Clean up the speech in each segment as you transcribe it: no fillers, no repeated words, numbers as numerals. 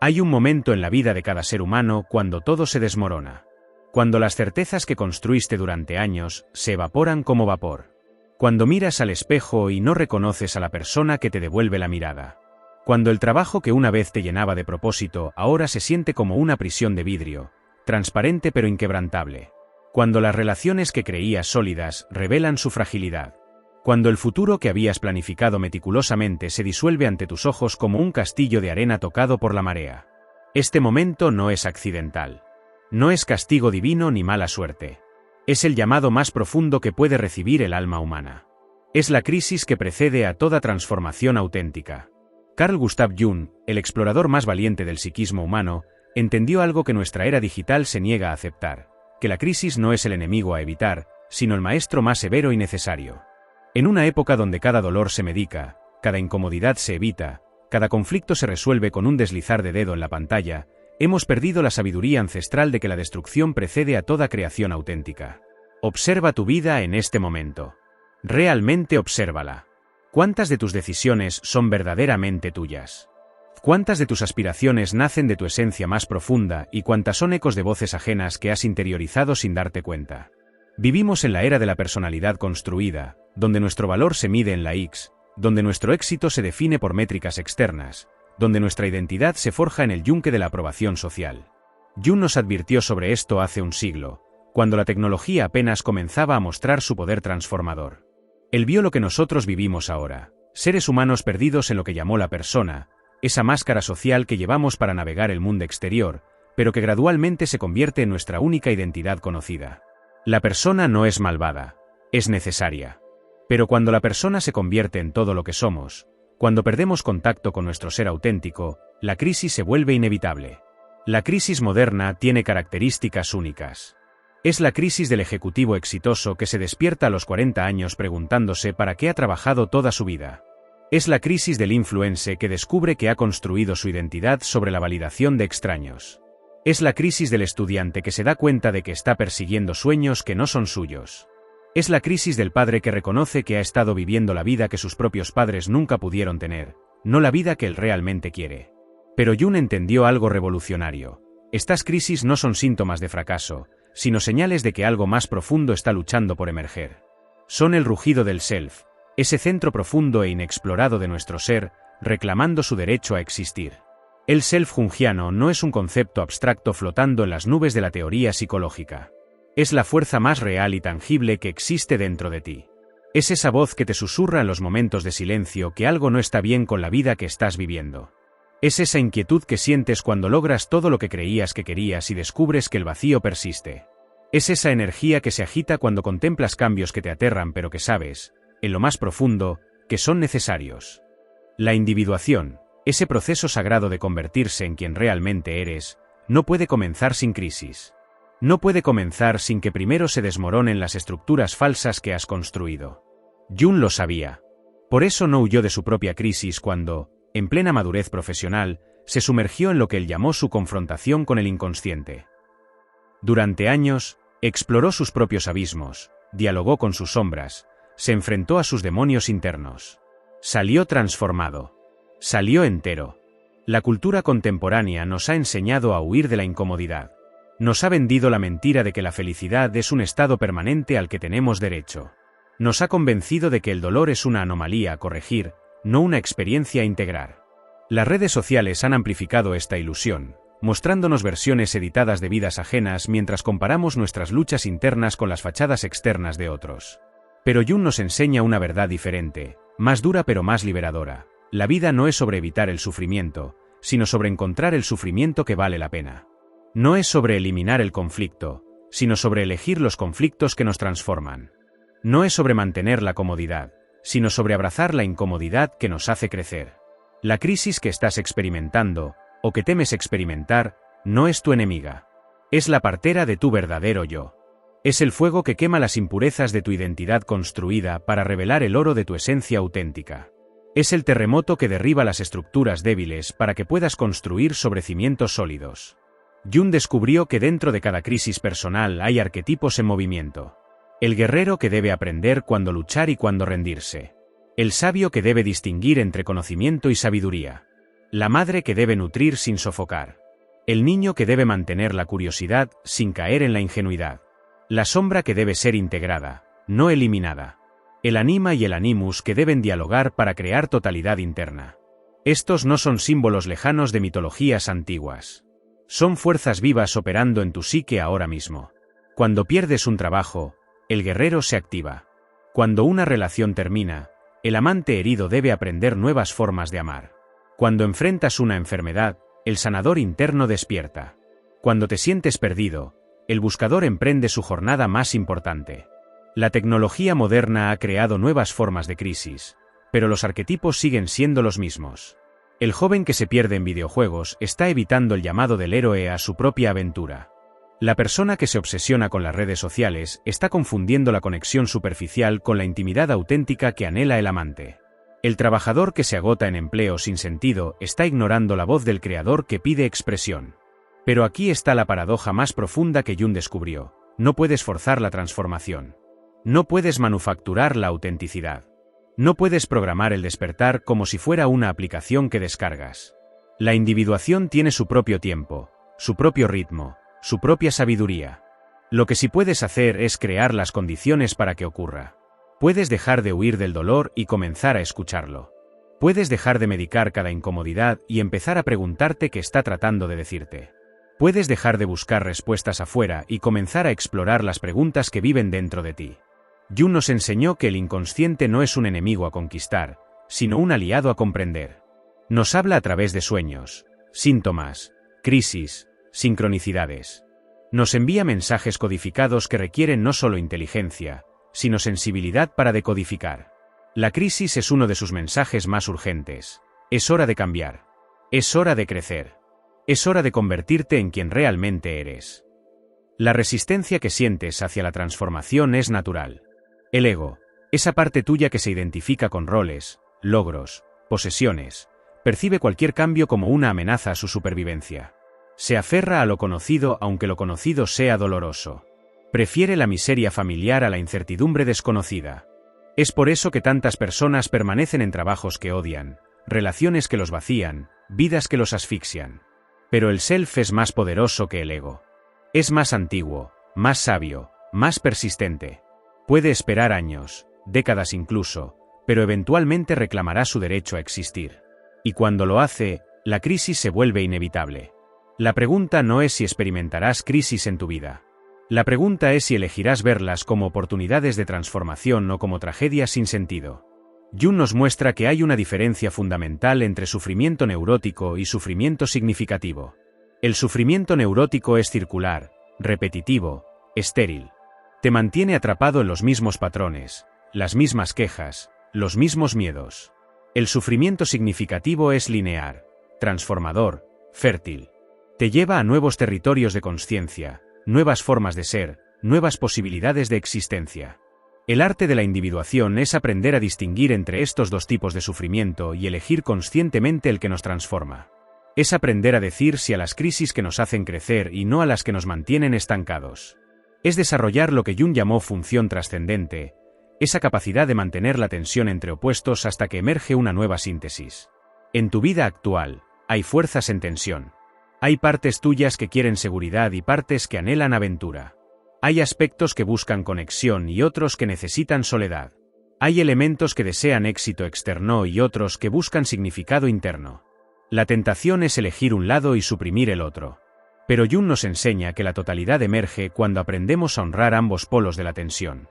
Hay un momento en la vida de cada ser humano cuando todo se desmorona. Cuando las certezas que construiste durante años se evaporan como vapor. Cuando miras al espejo y no reconoces a la persona que te devuelve la mirada. Cuando el trabajo que una vez te llenaba de propósito ahora se siente como una prisión de vidrio, transparente pero inquebrantable. Cuando las relaciones que creías sólidas revelan su fragilidad. Cuando el futuro que habías planificado meticulosamente se disuelve ante tus ojos como un castillo de arena tocado por la marea. Este momento no es accidental. No es castigo divino ni mala suerte. Es el llamado más profundo que puede recibir el alma humana. Es la crisis que precede a toda transformación auténtica. Carl Gustav Jung, el explorador más valiente del psiquismo humano, entendió algo que nuestra era digital se niega a aceptar, que la crisis no es el enemigo a evitar, sino el maestro más severo y necesario. En una época donde cada dolor se medica, cada incomodidad se evita, cada conflicto se resuelve con un deslizar de dedo en la pantalla, hemos perdido la sabiduría ancestral de que la destrucción precede a toda creación auténtica. Observa tu vida en este momento. Realmente obsérvala. ¿Cuántas de tus decisiones son verdaderamente tuyas? ¿Cuántas de tus aspiraciones nacen de tu esencia más profunda y cuántas son ecos de voces ajenas que has interiorizado sin darte cuenta? Vivimos en la era de la personalidad construida, donde nuestro valor se mide en la X, donde nuestro éxito se define por métricas externas, donde nuestra identidad se forja en el yunque de la aprobación social. Jung nos advirtió sobre esto hace un siglo, cuando la tecnología apenas comenzaba a mostrar su poder transformador. Él vio lo que nosotros vivimos ahora, seres humanos perdidos en lo que llamó la persona, esa máscara social que llevamos para navegar el mundo exterior, pero que gradualmente se convierte en nuestra única identidad conocida. La persona no es malvada, es necesaria. Pero cuando la persona se convierte en todo lo que somos, cuando perdemos contacto con nuestro ser auténtico, la crisis se vuelve inevitable. La crisis moderna tiene características únicas. Es la crisis del ejecutivo exitoso que se despierta a los 40 años preguntándose para qué ha trabajado toda su vida. Es la crisis del influencer que descubre que ha construido su identidad sobre la validación de extraños. Es la crisis del estudiante que se da cuenta de que está persiguiendo sueños que no son suyos. Es la crisis del padre que reconoce que ha estado viviendo la vida que sus propios padres nunca pudieron tener, no la vida que él realmente quiere. Pero Jung entendió algo revolucionario. Estas crisis no son síntomas de fracaso, sino señales de que algo más profundo está luchando por emerger. Son el rugido del self, ese centro profundo e inexplorado de nuestro ser, reclamando su derecho a existir. El self jungiano no es un concepto abstracto flotando en las nubes de la teoría psicológica. Es la fuerza más real y tangible que existe dentro de ti. Es esa voz que te susurra en los momentos de silencio que algo no está bien con la vida que estás viviendo. Es esa inquietud que sientes cuando logras todo lo que creías que querías y descubres que el vacío persiste. Es esa energía que se agita cuando contemplas cambios que te aterran pero que sabes, en lo más profundo, que son necesarios. La individuación, ese proceso sagrado de convertirse en quien realmente eres, no puede comenzar sin crisis. No puede comenzar sin que primero se desmoronen las estructuras falsas que has construido. Jung lo sabía. Por eso no huyó de su propia crisis cuando, en plena madurez profesional, se sumergió en lo que él llamó su confrontación con el inconsciente. Durante años, exploró sus propios abismos, dialogó con sus sombras, se enfrentó a sus demonios internos. Salió transformado. Salió entero. La cultura contemporánea nos ha enseñado a huir de la incomodidad. Nos ha vendido la mentira de que la felicidad es un estado permanente al que tenemos derecho. Nos ha convencido de que el dolor es una anomalía a corregir, no una experiencia a integrar. Las redes sociales han amplificado esta ilusión, mostrándonos versiones editadas de vidas ajenas mientras comparamos nuestras luchas internas con las fachadas externas de otros. Pero Jung nos enseña una verdad diferente, más dura pero más liberadora. La vida no es sobre evitar el sufrimiento, sino sobre encontrar el sufrimiento que vale la pena. No es sobre eliminar el conflicto, sino sobre elegir los conflictos que nos transforman. No es sobre mantener la comodidad, sino sobre abrazar la incomodidad que nos hace crecer. La crisis que estás experimentando, o que temes experimentar, no es tu enemiga. Es la partera de tu verdadero yo. Es el fuego que quema las impurezas de tu identidad construida para revelar el oro de tu esencia auténtica. Es el terremoto que derriba las estructuras débiles para que puedas construir sobre cimientos sólidos. Jung descubrió que dentro de cada crisis personal hay arquetipos en movimiento. El guerrero que debe aprender cuándo luchar y cuándo rendirse. El sabio que debe distinguir entre conocimiento y sabiduría. La madre que debe nutrir sin sofocar. El niño que debe mantener la curiosidad sin caer en la ingenuidad. La sombra que debe ser integrada, no eliminada. El anima y el animus que deben dialogar para crear totalidad interna. Estos no son símbolos lejanos de mitologías antiguas. Son fuerzas vivas operando en tu psique ahora mismo. Cuando pierdes un trabajo, el guerrero se activa. Cuando una relación termina, el amante herido debe aprender nuevas formas de amar. Cuando enfrentas una enfermedad, el sanador interno despierta. Cuando te sientes perdido, el buscador emprende su jornada más importante. La tecnología moderna ha creado nuevas formas de crisis, pero los arquetipos siguen siendo los mismos. El joven que se pierde en videojuegos está evitando el llamado del héroe a su propia aventura. La persona que se obsesiona con las redes sociales está confundiendo la conexión superficial con la intimidad auténtica que anhela el amante. El trabajador que se agota en empleo sin sentido está ignorando la voz del creador que pide expresión. Pero aquí está la paradoja más profunda que Jung descubrió: no puedes forzar la transformación. No puedes manufacturar la autenticidad. No puedes programar el despertar como si fuera una aplicación que descargas. La individuación tiene su propio tiempo, su propio ritmo, su propia sabiduría. Lo que sí puedes hacer es crear las condiciones para que ocurra. Puedes dejar de huir del dolor y comenzar a escucharlo. Puedes dejar de medicar cada incomodidad y empezar a preguntarte qué está tratando de decirte. Puedes dejar de buscar respuestas afuera y comenzar a explorar las preguntas que viven dentro de ti. Jung nos enseñó que el inconsciente no es un enemigo a conquistar, sino un aliado a comprender. Nos habla a través de sueños, síntomas, crisis, sincronicidades. Nos envía mensajes codificados que requieren no solo inteligencia, sino sensibilidad para decodificar. La crisis es uno de sus mensajes más urgentes. Es hora de cambiar. Es hora de crecer. Es hora de convertirte en quien realmente eres. La resistencia que sientes hacia la transformación es natural. El ego, esa parte tuya que se identifica con roles, logros, posesiones, percibe cualquier cambio como una amenaza a su supervivencia. Se aferra a lo conocido aunque lo conocido sea doloroso. Prefiere la miseria familiar a la incertidumbre desconocida. Es por eso que tantas personas permanecen en trabajos que odian, relaciones que los vacían, vidas que los asfixian. Pero el self es más poderoso que el ego. Es más antiguo, más sabio, más persistente. Puede esperar años, décadas incluso, pero eventualmente reclamará su derecho a existir. Y cuando lo hace, la crisis se vuelve inevitable. La pregunta no es si experimentarás crisis en tu vida. La pregunta es si elegirás verlas como oportunidades de transformación o como tragedias sin sentido. Jung nos muestra que hay una diferencia fundamental entre sufrimiento neurótico y sufrimiento significativo. El sufrimiento neurótico es circular, repetitivo, estéril. Te mantiene atrapado en los mismos patrones, las mismas quejas, los mismos miedos. El sufrimiento significativo es lineal, transformador, fértil. Te lleva a nuevos territorios de consciencia, nuevas formas de ser, nuevas posibilidades de existencia. El arte de la individuación es aprender a distinguir entre estos dos tipos de sufrimiento y elegir conscientemente el que nos transforma. Es aprender a decir sí a las crisis que nos hacen crecer y no a las que nos mantienen estancados. Es desarrollar lo que Jung llamó función trascendente, esa capacidad de mantener la tensión entre opuestos hasta que emerge una nueva síntesis. En tu vida actual, hay fuerzas en tensión. Hay partes tuyas que quieren seguridad y partes que anhelan aventura. Hay aspectos que buscan conexión y otros que necesitan soledad. Hay elementos que desean éxito externo y otros que buscan significado interno. La tentación es elegir un lado y suprimir el otro. Pero Jung nos enseña que la totalidad emerge cuando aprendemos a honrar ambos polos de la tensión.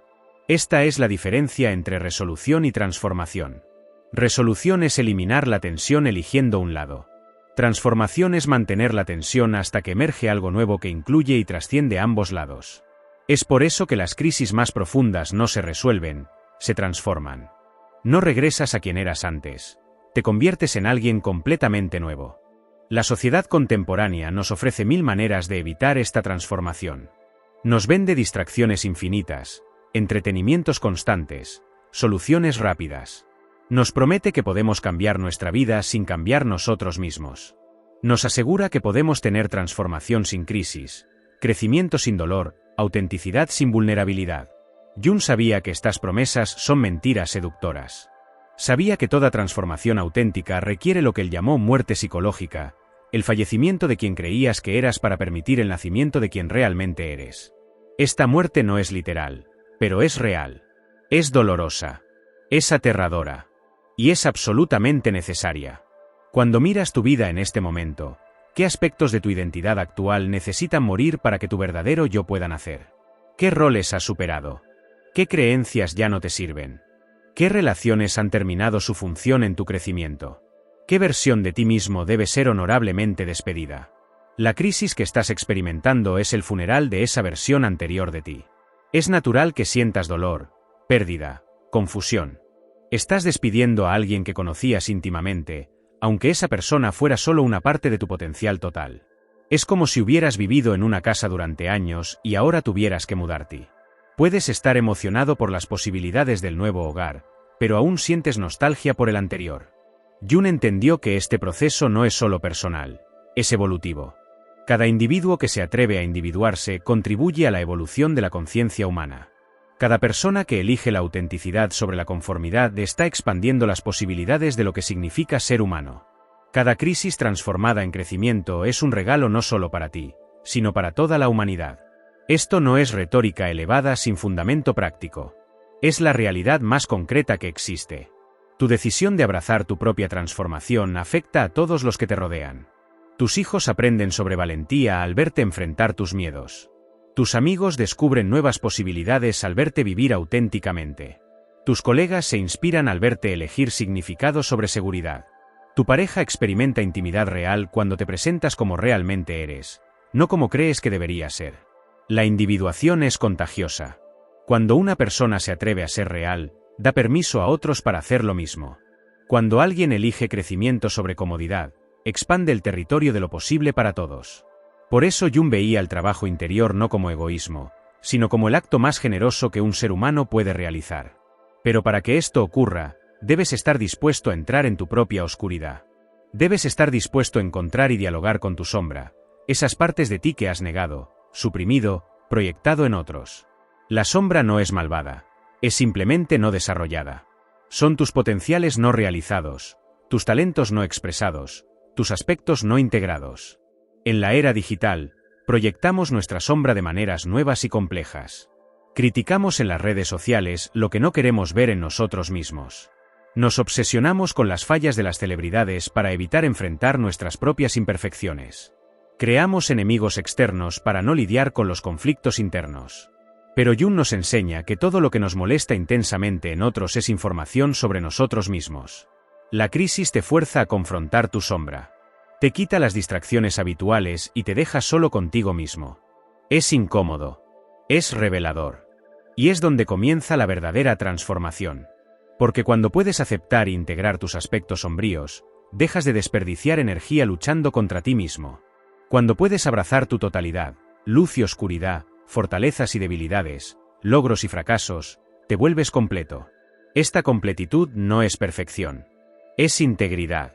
Esta es la diferencia entre resolución y transformación. Resolución es eliminar la tensión eligiendo un lado. Transformación es mantener la tensión hasta que emerge algo nuevo que incluye y trasciende ambos lados. Es por eso que las crisis más profundas no se resuelven, se transforman. No regresas a quien eras antes. Te conviertes en alguien completamente nuevo. La sociedad contemporánea nos ofrece 1000 maneras de evitar esta transformación. Nos vende distracciones infinitas, entretenimientos constantes, soluciones rápidas. Nos promete que podemos cambiar nuestra vida sin cambiar nosotros mismos. Nos asegura que podemos tener transformación sin crisis, crecimiento sin dolor, autenticidad sin vulnerabilidad. Jung sabía que estas promesas son mentiras seductoras. Sabía que toda transformación auténtica requiere lo que él llamó muerte psicológica, el fallecimiento de quien creías que eras para permitir el nacimiento de quien realmente eres. Esta muerte no es literal, pero es real. Es dolorosa. Es aterradora. Y es absolutamente necesaria. Cuando miras tu vida en este momento, ¿qué aspectos de tu identidad actual necesitan morir para que tu verdadero yo pueda nacer? ¿Qué roles has superado? ¿Qué creencias ya no te sirven? ¿Qué relaciones han terminado su función en tu crecimiento? ¿Qué versión de ti mismo debe ser honorablemente despedida? La crisis que estás experimentando es el funeral de esa versión anterior de ti. Es natural que sientas dolor, pérdida, confusión. Estás despidiendo a alguien que conocías íntimamente, aunque esa persona fuera solo una parte de tu potencial total. Es como si hubieras vivido en una casa durante años y ahora tuvieras que mudarte. Puedes estar emocionado por las posibilidades del nuevo hogar, pero aún sientes nostalgia por el anterior. Jung entendió que este proceso no es solo personal, es evolutivo. Cada individuo que se atreve a individuarse contribuye a la evolución de la conciencia humana. Cada persona que elige la autenticidad sobre la conformidad está expandiendo las posibilidades de lo que significa ser humano. Cada crisis transformada en crecimiento es un regalo no solo para ti, sino para toda la humanidad. Esto no es retórica elevada sin fundamento práctico. Es la realidad más concreta que existe. Tu decisión de abrazar tu propia transformación afecta a todos los que te rodean. Tus hijos aprenden sobre valentía al verte enfrentar tus miedos. Tus amigos descubren nuevas posibilidades al verte vivir auténticamente. Tus colegas se inspiran al verte elegir significado sobre seguridad. Tu pareja experimenta intimidad real cuando te presentas como realmente eres, no como crees que deberías ser. La individuación es contagiosa. Cuando una persona se atreve a ser real, da permiso a otros para hacer lo mismo. Cuando alguien elige crecimiento sobre comodidad, expande el territorio de lo posible para todos. Por eso Jung veía el trabajo interior no como egoísmo, sino como el acto más generoso que un ser humano puede realizar. Pero para que esto ocurra, debes estar dispuesto a entrar en tu propia oscuridad. Debes estar dispuesto a encontrar y dialogar con tu sombra, esas partes de ti que has negado, suprimido, proyectado en otros. La sombra no es malvada, es simplemente no desarrollada. Son tus potenciales no realizados, tus talentos no expresados, tus aspectos no integrados. En la era digital, proyectamos nuestra sombra de maneras nuevas y complejas. Criticamos en las redes sociales lo que no queremos ver en nosotros mismos. Nos obsesionamos con las fallas de las celebridades para evitar enfrentar nuestras propias imperfecciones. Creamos enemigos externos para no lidiar con los conflictos internos. Pero Jung nos enseña que todo lo que nos molesta intensamente en otros es información sobre nosotros mismos. La crisis te fuerza a confrontar tu sombra. Te quita las distracciones habituales y te deja solo contigo mismo. Es incómodo. Es revelador. Y es donde comienza la verdadera transformación. Porque cuando puedes aceptar e integrar tus aspectos sombríos, dejas de desperdiciar energía luchando contra ti mismo. Cuando puedes abrazar tu totalidad, luz y oscuridad, fortalezas y debilidades, logros y fracasos, te vuelves completo. Esta completitud no es perfección. Es integridad.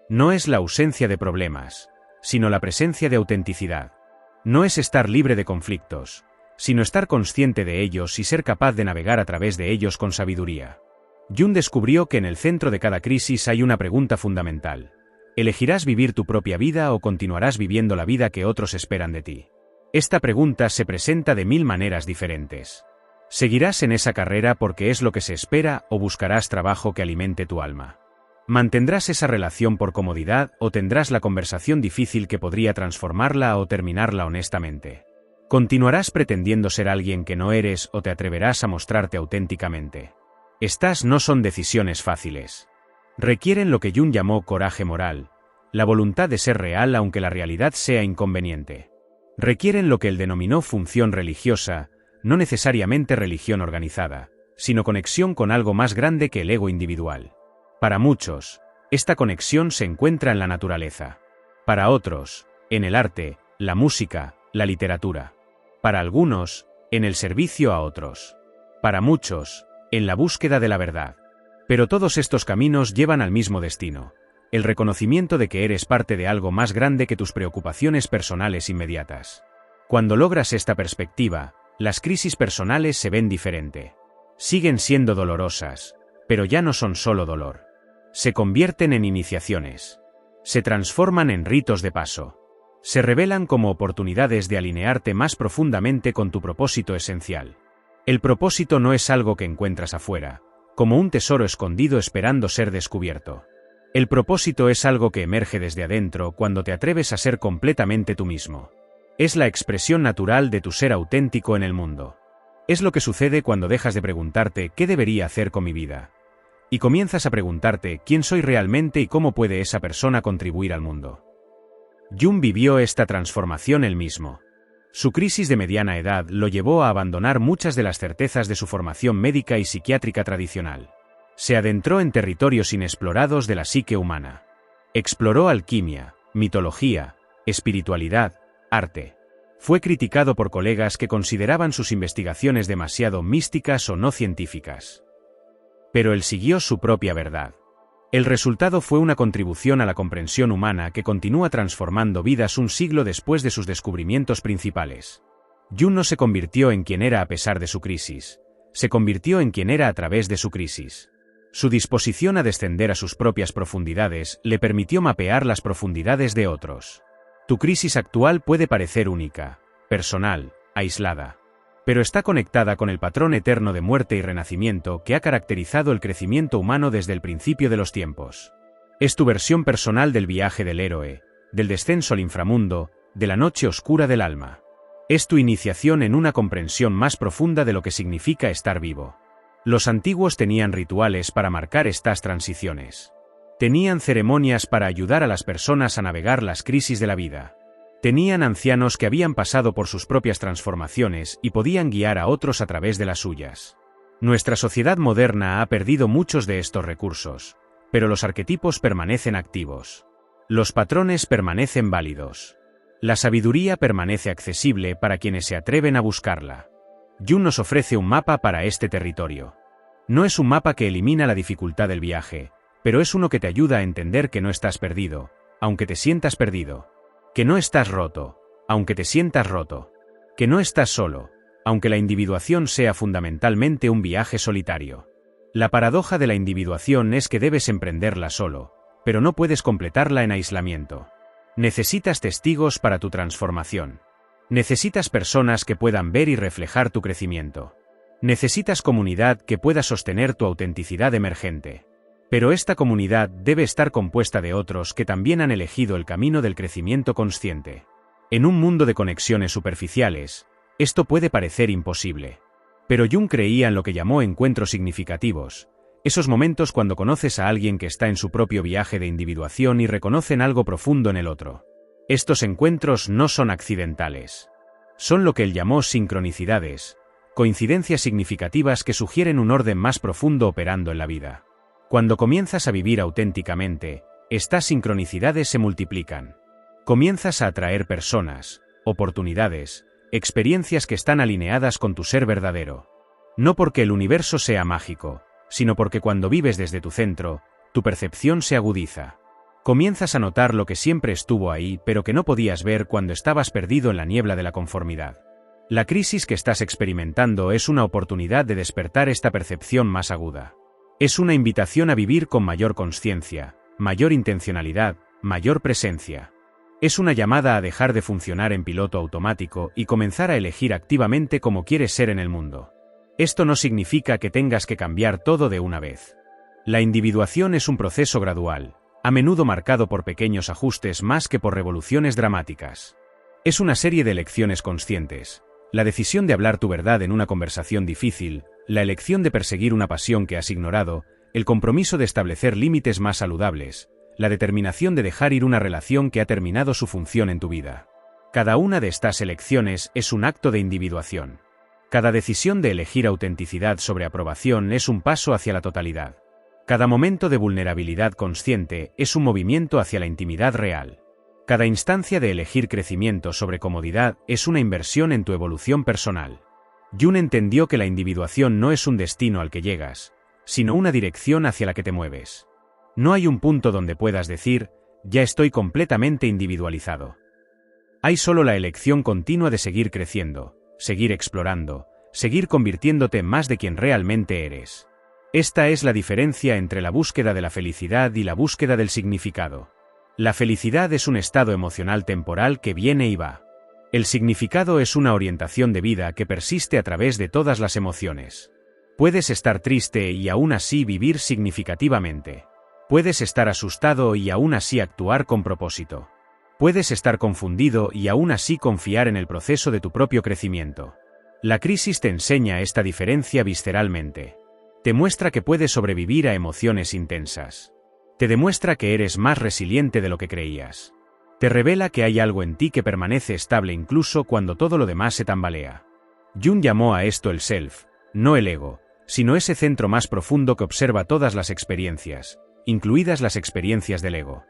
No es la ausencia de problemas, sino la presencia de autenticidad. No es estar libre de conflictos, sino estar consciente de ellos y ser capaz de navegar a través de ellos con sabiduría. Jung descubrió que en el centro de cada crisis hay una pregunta fundamental. ¿Elegirás vivir tu propia vida o continuarás viviendo la vida que otros esperan de ti? Esta pregunta se presenta de 1000 maneras diferentes. ¿Seguirás en esa carrera porque es lo que se espera o buscarás trabajo que alimente tu alma? ¿Mantendrás esa relación por comodidad o tendrás la conversación difícil que podría transformarla o terminarla honestamente? ¿Continuarás pretendiendo ser alguien que no eres o te atreverás a mostrarte auténticamente? Estas no son decisiones fáciles. Requieren lo que Jung llamó coraje moral, la voluntad de ser real aunque la realidad sea inconveniente. Requieren lo que él denominó función religiosa, no necesariamente religión organizada, sino conexión con algo más grande que el ego individual. Para muchos, esta conexión se encuentra en la naturaleza. Para otros, en el arte, la música, la literatura. Para algunos, en el servicio a otros. Para muchos, en la búsqueda de la verdad. Pero todos estos caminos llevan al mismo destino, el reconocimiento de que eres parte de algo más grande que tus preocupaciones personales inmediatas. Cuando logras esta perspectiva, las crisis personales se ven diferente. Siguen siendo dolorosas, Pero ya no son solo dolor. Se convierten en iniciaciones. Se transforman en ritos de paso. Se revelan como oportunidades de alinearte más profundamente con tu propósito esencial. El propósito no es algo que encuentras afuera, como un tesoro escondido esperando ser descubierto. El propósito es algo que emerge desde adentro cuando te atreves a ser completamente tú mismo. Es la expresión natural de tu ser auténtico en el mundo. Es lo que sucede cuando dejas de preguntarte ¿qué debería hacer con mi vida? Y comienzas a preguntarte quién soy realmente y cómo puede esa persona contribuir al mundo. Jung vivió esta transformación él mismo. Su crisis de mediana edad lo llevó a abandonar muchas de las certezas de su formación médica y psiquiátrica tradicional. Se adentró en territorios inexplorados de la psique humana. Exploró alquimia, mitología, espiritualidad, arte. Fue criticado por colegas que consideraban sus investigaciones demasiado místicas o no científicas. Pero él siguió su propia verdad. El resultado fue una contribución a la comprensión humana que continúa transformando vidas un siglo después de sus descubrimientos principales. Jung no se convirtió en quien era a pesar de su crisis, se convirtió en quien era a través de su crisis. Su disposición a descender a sus propias profundidades le permitió mapear las profundidades de otros. Tu crisis actual puede parecer única, personal, aislada. Pero está conectada con el patrón eterno de muerte y renacimiento que ha caracterizado el crecimiento humano desde el principio de los tiempos. Es tu versión personal del viaje del héroe, del descenso al inframundo, de la noche oscura del alma. Es tu iniciación en una comprensión más profunda de lo que significa estar vivo. Los antiguos tenían rituales para marcar estas transiciones. Tenían ceremonias para ayudar a las personas a navegar las crisis de la vida. Tenían ancianos que habían pasado por sus propias transformaciones y podían guiar a otros a través de las suyas. Nuestra sociedad moderna ha perdido muchos de estos recursos, pero los arquetipos permanecen activos. Los patrones permanecen válidos. La sabiduría permanece accesible para quienes se atreven a buscarla. Jung nos ofrece un mapa para este territorio. No es un mapa que elimina la dificultad del viaje, pero es uno que te ayuda a entender que no estás perdido, aunque te sientas perdido. Que no estás roto, aunque te sientas roto. Que no estás solo, aunque la individuación sea fundamentalmente un viaje solitario. La paradoja de la individuación es que debes emprenderla solo, pero no puedes completarla en aislamiento. Necesitas testigos para tu transformación. Necesitas personas que puedan ver y reflejar tu crecimiento. Necesitas comunidad que pueda sostener tu autenticidad emergente. Pero esta comunidad debe estar compuesta de otros que también han elegido el camino del crecimiento consciente. En un mundo de conexiones superficiales, esto puede parecer imposible. Pero Jung creía en lo que llamó encuentros significativos, esos momentos cuando conoces a alguien que está en su propio viaje de individuación y reconocen algo profundo en el otro. Estos encuentros no son accidentales. Son lo que él llamó sincronicidades, coincidencias significativas que sugieren un orden más profundo operando en la vida. Cuando comienzas a vivir auténticamente, estas sincronicidades se multiplican. Comienzas a atraer personas, oportunidades, experiencias que están alineadas con tu ser verdadero. No porque el universo sea mágico, sino porque cuando vives desde tu centro, tu percepción se agudiza. Comienzas a notar lo que siempre estuvo ahí pero que no podías ver cuando estabas perdido en la niebla de la conformidad. La crisis que estás experimentando es una oportunidad de despertar esta percepción más aguda. Es una invitación a vivir con mayor consciencia, mayor intencionalidad, mayor presencia. Es una llamada a dejar de funcionar en piloto automático y comenzar a elegir activamente cómo quieres ser en el mundo. Esto no significa que tengas que cambiar todo de una vez. La individuación es un proceso gradual, a menudo marcado por pequeños ajustes más que por revoluciones dramáticas. Es una serie de elecciones conscientes. La decisión de hablar tu verdad en una conversación difícil, la elección de perseguir una pasión que has ignorado, el compromiso de establecer límites más saludables, la determinación de dejar ir una relación que ha terminado su función en tu vida. Cada una de estas elecciones es un acto de individuación. Cada decisión de elegir autenticidad sobre aprobación es un paso hacia la totalidad. Cada momento de vulnerabilidad consciente es un movimiento hacia la intimidad real. Cada instancia de elegir crecimiento sobre comodidad es una inversión en tu evolución personal. Jung entendió que la individuación no es un destino al que llegas, sino una dirección hacia la que te mueves. No hay un punto donde puedas decir, ya estoy completamente individualizado. Hay solo la elección continua de seguir creciendo, seguir explorando, seguir convirtiéndote en más de quien realmente eres. Esta es la diferencia entre la búsqueda de la felicidad y la búsqueda del significado. La felicidad es un estado emocional temporal que viene y va. El significado es una orientación de vida que persiste a través de todas las emociones. Puedes estar triste y aún así vivir significativamente. Puedes estar asustado y aún así actuar con propósito. Puedes estar confundido y aún así confiar en el proceso de tu propio crecimiento. La crisis te enseña esta diferencia visceralmente. Te muestra que puedes sobrevivir a emociones intensas. Te demuestra que eres más resiliente de lo que creías. Te revela que hay algo en ti que permanece estable incluso cuando todo lo demás se tambalea. Jung llamó a esto el self, no el ego, sino ese centro más profundo que observa todas las experiencias, incluidas las experiencias del ego.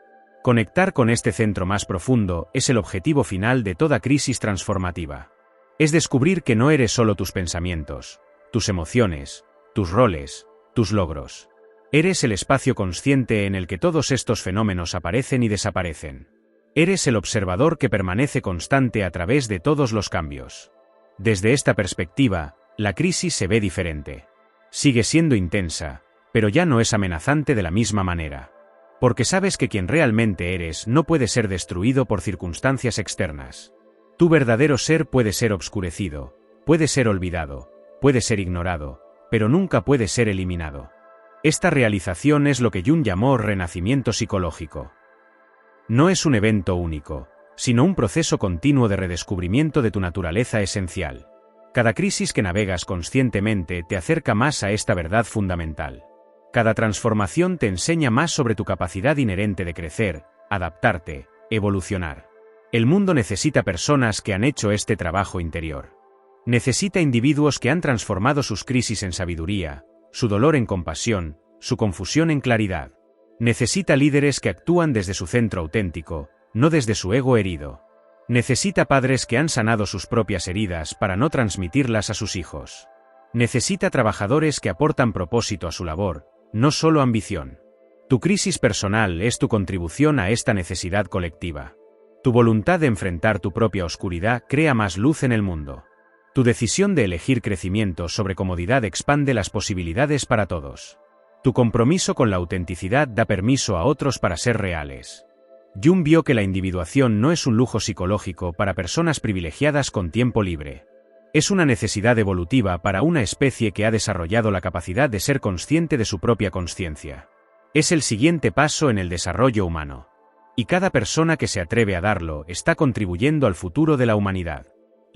Conectar con este centro más profundo es el objetivo final de toda crisis transformativa. Es descubrir que no eres solo tus pensamientos, tus emociones, tus roles, tus logros. Eres el espacio consciente en el que todos estos fenómenos aparecen y desaparecen. Eres el observador que permanece constante a través de todos los cambios. Desde esta perspectiva, la crisis se ve diferente. Sigue siendo intensa, pero ya no es amenazante de la misma manera. Porque sabes que quien realmente eres no puede ser destruido por circunstancias externas. Tu verdadero ser puede ser obscurecido, puede ser olvidado, puede ser ignorado, pero nunca puede ser eliminado. Esta realización es lo que Jung llamó renacimiento psicológico. No es un evento único, sino un proceso continuo de redescubrimiento de tu naturaleza esencial. Cada crisis que navegas conscientemente te acerca más a esta verdad fundamental. Cada transformación te enseña más sobre tu capacidad inherente de crecer, adaptarte, evolucionar. El mundo necesita personas que han hecho este trabajo interior. Necesita individuos que han transformado sus crisis en sabiduría, su dolor en compasión, su confusión en claridad. Necesita líderes que actúan desde su centro auténtico, no desde su ego herido. Necesita padres que han sanado sus propias heridas para no transmitirlas a sus hijos. Necesita trabajadores que aportan propósito a su labor, no solo ambición. Tu crisis personal es tu contribución a esta necesidad colectiva. Tu voluntad de enfrentar tu propia oscuridad crea más luz en el mundo. Tu decisión de elegir crecimiento sobre comodidad expande las posibilidades para todos. Tu compromiso con la autenticidad da permiso a otros para ser reales. Jung vio que la individuación no es un lujo psicológico para personas privilegiadas con tiempo libre. Es una necesidad evolutiva para una especie que ha desarrollado la capacidad de ser consciente de su propia consciencia. Es el siguiente paso en el desarrollo humano. Y cada persona que se atreve a darlo está contribuyendo al futuro de la humanidad.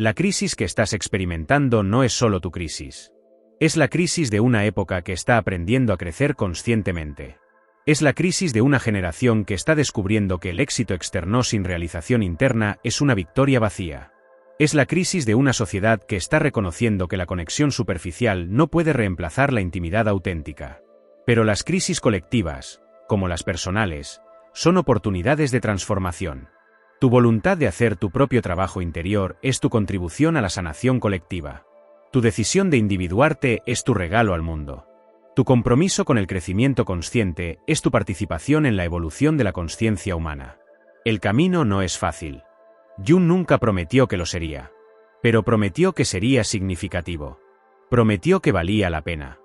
La crisis que estás experimentando no es solo tu crisis. Es la crisis de una época que está aprendiendo a crecer conscientemente. Es la crisis de una generación que está descubriendo que el éxito externo sin realización interna es una victoria vacía. Es la crisis de una sociedad que está reconociendo que la conexión superficial no puede reemplazar la intimidad auténtica. Pero las crisis colectivas, como las personales, son oportunidades de transformación. Tu voluntad de hacer tu propio trabajo interior es tu contribución a la sanación colectiva. Tu decisión de individuarte es tu regalo al mundo. Tu compromiso con el crecimiento consciente es tu participación en la evolución de la consciencia humana. El camino no es fácil. Jung nunca prometió que lo sería. Pero prometió que sería significativo. Prometió que valía la pena.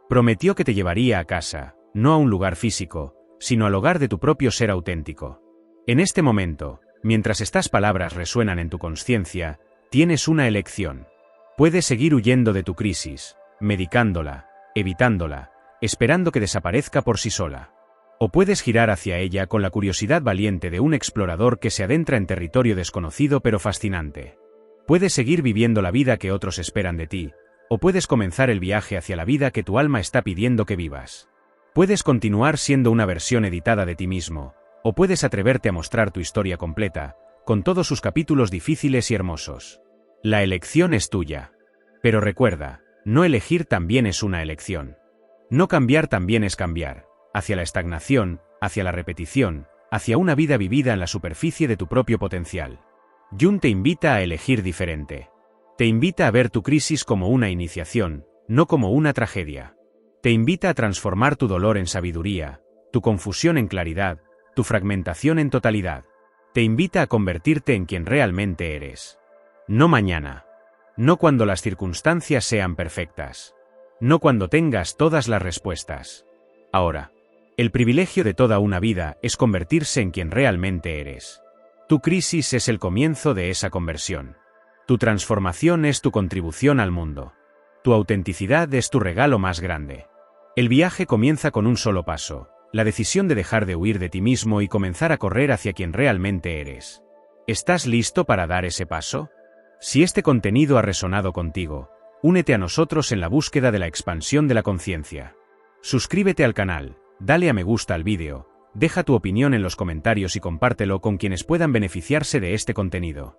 Prometió que te llevaría a casa, no a un lugar físico, sino al hogar de tu propio ser auténtico. En este momento, mientras estas palabras resuenan en tu consciencia, tienes una elección. Puedes seguir huyendo de tu crisis, medicándola, evitándola, esperando que desaparezca por sí sola. O puedes girar hacia ella con la curiosidad valiente de un explorador que se adentra en territorio desconocido pero fascinante. Puedes seguir viviendo la vida que otros esperan de ti, o puedes comenzar el viaje hacia la vida que tu alma está pidiendo que vivas. Puedes continuar siendo una versión editada de ti mismo, o puedes atreverte a mostrar tu historia completa, con todos sus capítulos difíciles y hermosos. La elección es tuya. Pero recuerda, no elegir también es una elección. No cambiar también es cambiar, hacia la estagnación, hacia la repetición, hacia una vida vivida en la superficie de tu propio potencial. Jung te invita a elegir diferente. Te invita a ver tu crisis como una iniciación, no como una tragedia. Te invita a transformar tu dolor en sabiduría, tu confusión en claridad, tu fragmentación en totalidad. Te invita a convertirte en quien realmente eres. No mañana. No cuando las circunstancias sean perfectas. no cuando tengas todas las respuestas. Ahora, el privilegio de toda una vida es convertirse en quien realmente eres. Tu crisis es el comienzo de esa conversión. Tu transformación es tu contribución al mundo. Tu autenticidad es tu regalo más grande. El viaje comienza con un solo paso, la decisión de dejar de huir de ti mismo y comenzar a correr hacia quien realmente eres. ¿Estás listo para dar ese paso? Si este contenido ha resonado contigo, únete a nosotros en la búsqueda de la expansión de la conciencia. Suscríbete al canal, dale a me gusta al vídeo, deja tu opinión en los comentarios y compártelo con quienes puedan beneficiarse de este contenido.